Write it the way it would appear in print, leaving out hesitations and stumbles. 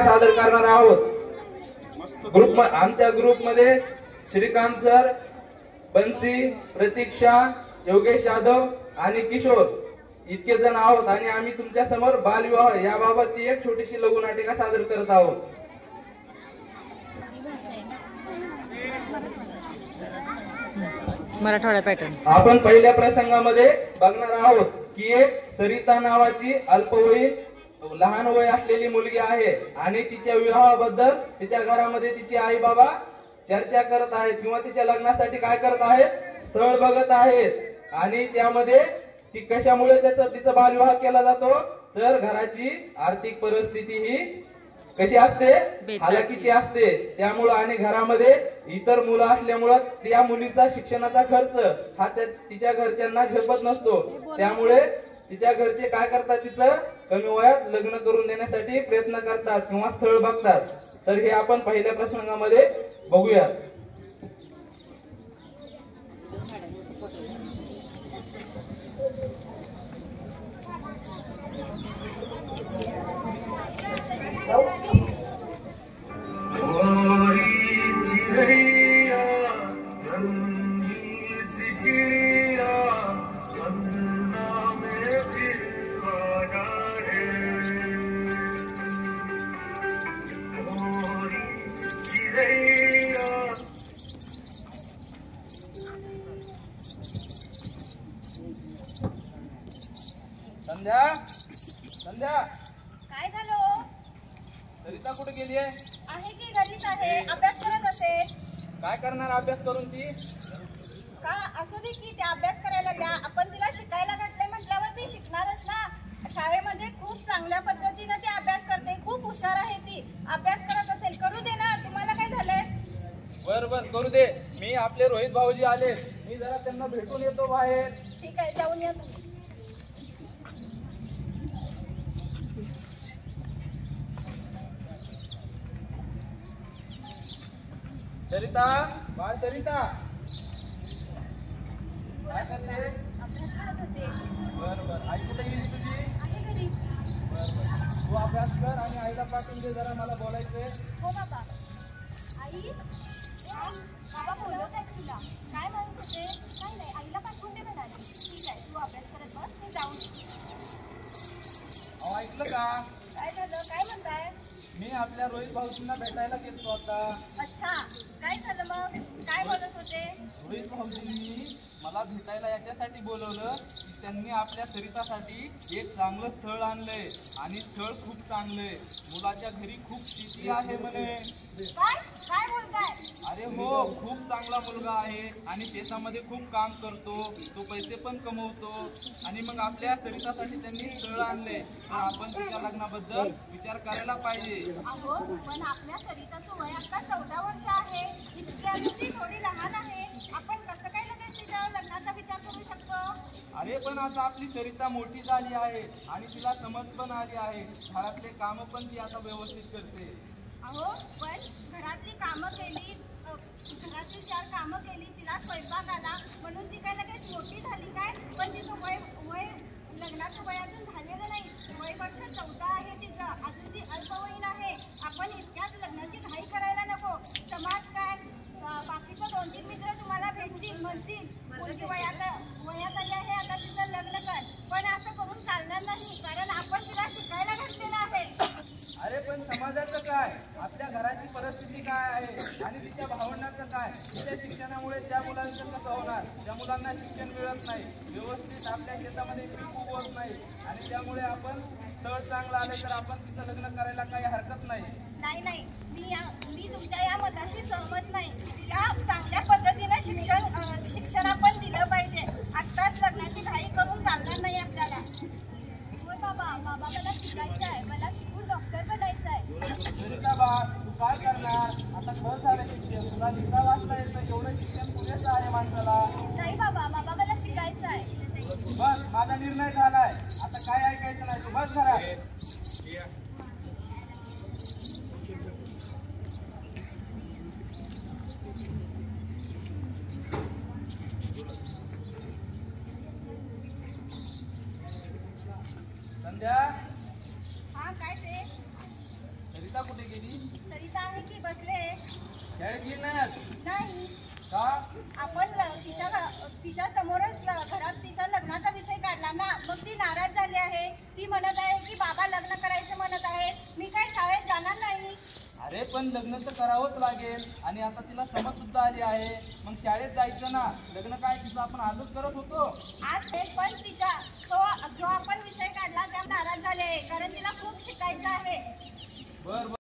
सादर करणार आहोत। आमच्या ग्रुपमध्ये श्रीकांत सर, बंसी, प्रतीक्षा, योगेश यादव आणि किशोर इतके जण आहोत आणि आम्ही तुमच्या समोर बालविवाह याबाबतची एक छोटीशी लघुनाटिका सादर करत आहोत। मराठवाडा पॅटर्न आपण पहिल्या प्रसंगामध्ये बघणार आहोत की एक सरिता नावाची अल्पवयीन लहान वय असलेली मुलगी आहे आणि तिच्या विवाहाबद्दल तिच्या घरामध्ये तिचे आई बाबा चर्चा करत आहेत किंवा तिच्या लग्नासाठी काय करत आहेत, स्थळ बघत आहेत। आणि त्यामध्ये ती कशामुळे तिचा बालविवाह केला जातो तर घराची आर्थिक परिस्थिती ही कशी असते, हालाकीची असते। त्यामुळे आणि घरामध्ये इतर मुलं असल्यामुळे त्या मुलीचा शिक्षणाचा खर्च हा तिच्या घरच्यांना झेपत नसतो। त्यामुळे तिच्या घरचे काय करतात, तिचं कमी वयात लग्न करून देण्यासाठी प्रयत्न करतात किंवा स्थळ बघतात। तर हे आपण पहिल्या प्रसंगामध्ये बघूया। संध्या, संध्या, काय झालं? सरिता कुठे गेली आहे? आहे की घरीच आहे, अभ्यास करत असेल। काय करणार अभ्यास करून ती? का असू दे की त्या अभ्यास करायला द्या, आपण तिला शिकायला घातले म्हटल्यावर ती शिकणारच ना। शाळेमध्ये खूप चांगल्या पद्धतीने ती अभ्यास करते, खूप हुशार आहे ती, अभ्यास करत असेल, करू दे ना। तुम्हाला काय झालंय? बर बर करू दे। मी आपले रोहित भाऊजी आले, मी जरा त्यांना भेटून येतो बाहेर। ठीक आहे, जाऊन या तुम्ही। सरिता, बाळ सरिता, काय करते? अभ्यास करत होते। बर बर, आई कुठे गेली तुझी? आहे घरी। बर बर, तू अभ्यास कर आणि आईला पाठवून दे, जरा मला बोलायचंय। हो बाबा। आई, बाबा बोलवत आहेत तुला। काय म्हणत होते? काय नाही, आईला पाठवून दे म्हणाले। ठीक आहे, तू अभ्यास करत बस, मी जाऊन येते। अहो ऐकलं का? काय झालं? काय म्हणताय? मी आपल्या रोहित भाऊजींना भेटायला गेलो आता। अच्छा, काय झालं मग? काय बोलत होते? रोहित भाऊजींनी मला भेटायला याच्यासाठी बोलवलं की त्यांनी आपल्या सरितासाठी एक चांगलं स्थळ आणलंय आणि स्थळ खूप चांगलंय। मुलाच्या घरी खूप शेती आहे म्हणे। काय काय बोलताय? अरे हो, खूप चांगला मुलगा आहे आणि शेतामध्ये खूप काम करतो, तो पैसे पण कमवतो आणि मग आपल्या सरितासाठी त्यांनी स्थळ आणले। तर आपण तिच्या लग्नाबद्दल विचार करायला पाहिजे। अहो, पण आपल्या सरिताचं वय आता 14 वर्ष आहे, इतकी अजून ती थोडी लहान आहे। आपण कसं काय लगेच तिच्या लग्नाचा विचार करू शकतो? अरे पण आता आपली सरिता मोठी झाली आहे आणि तिला समज पण आली आहे, घरातले काम पण ती आता व्यवस्थित करते। अहो, पण घरातली कामं केली, घरातली 4 कामं केली, तिला स्वयंपाक आला म्हणून ती काय लगेच मोठी झाली काय? पण तिचं वय लग्नाचं वय अजून झालेलं नाही, वय वर्ष 14 आहे तिचं, अजून ती अल्पवयीन आहे। आपण इतक्याच लग्नाची घाई करायला नको। समाज काय, बाकीचे 2-3 मित्र तुम्हाला भेटतील, म्हणतील मुलगी वयात आली आहे, आता तिचं लग्न कर, पण असं करून चालणार नाही, कारण आपण तिला शिकायला घातलेलं आहे। अरे पण समाजाचं काय, आपल्या घराची परिस्थिती काय आहे आणि तिच्या भावंडांचं काय? तिच्या शिक्षणामुळे त्या मुलांचं कसं होणार? त्या मुलांना शिक्षण मिळत नाही, व्यवस्थित आपल्या शेतामध्ये पीक उगवत नाही आणि त्यामुळे आपण स्थळ चांगलं आले तर आपण तिचं लग्न करायला काही हरकत नाही। नाही नाही, मी तुमच्या या मताशी सहमत नाही। तिला चांगल्या पद्धतीने शिक्षण आपण दिलं पाहिजे, आत्ताच लग्नाची घाई करून चालणार नाही आपल्याला। होय बाबा, मला शिकायचं आहे, मला शिकून डॉक्टर बनायचं आहे। सरिता बा, तू काय करणार? आता बस झालं शिक्षण, तुला लिहिता वाचता येतं, एवढं शिक्षण पुरेसं आहे माणसाला। नाही बाबा, मला शिकायचं आहे। बस, माझा निर्णय झालाय, आता काय ऐकायचं नाही, तू बस घरात। संध्या, हा, काय ते? सरिता कुठे गेली? सरिता आहे की बसले? शाळेत गेली नाही आज? नाही. का? आपण तिच्या समोरच घरात तिच्या लग्नाचा विषय काढला ना, मग ती नाराज झाली आहे. ती म्हणत आहे की बाबा लग्न करायचं म्हणत आहे, मी काय शाळेत जाणार नाही. अरे पण लग्न तर करावंच लागेल आणि आता तिला समज सुद्धा आली आहे, मग शाळेत जायचं ना. लग्न काय तिचं आपण आजच करत होतो. आज ते पण जो आपण विषय काढला त्या नाराज झाले आहे, कारण तिला खूप शिकायचं आहे. बर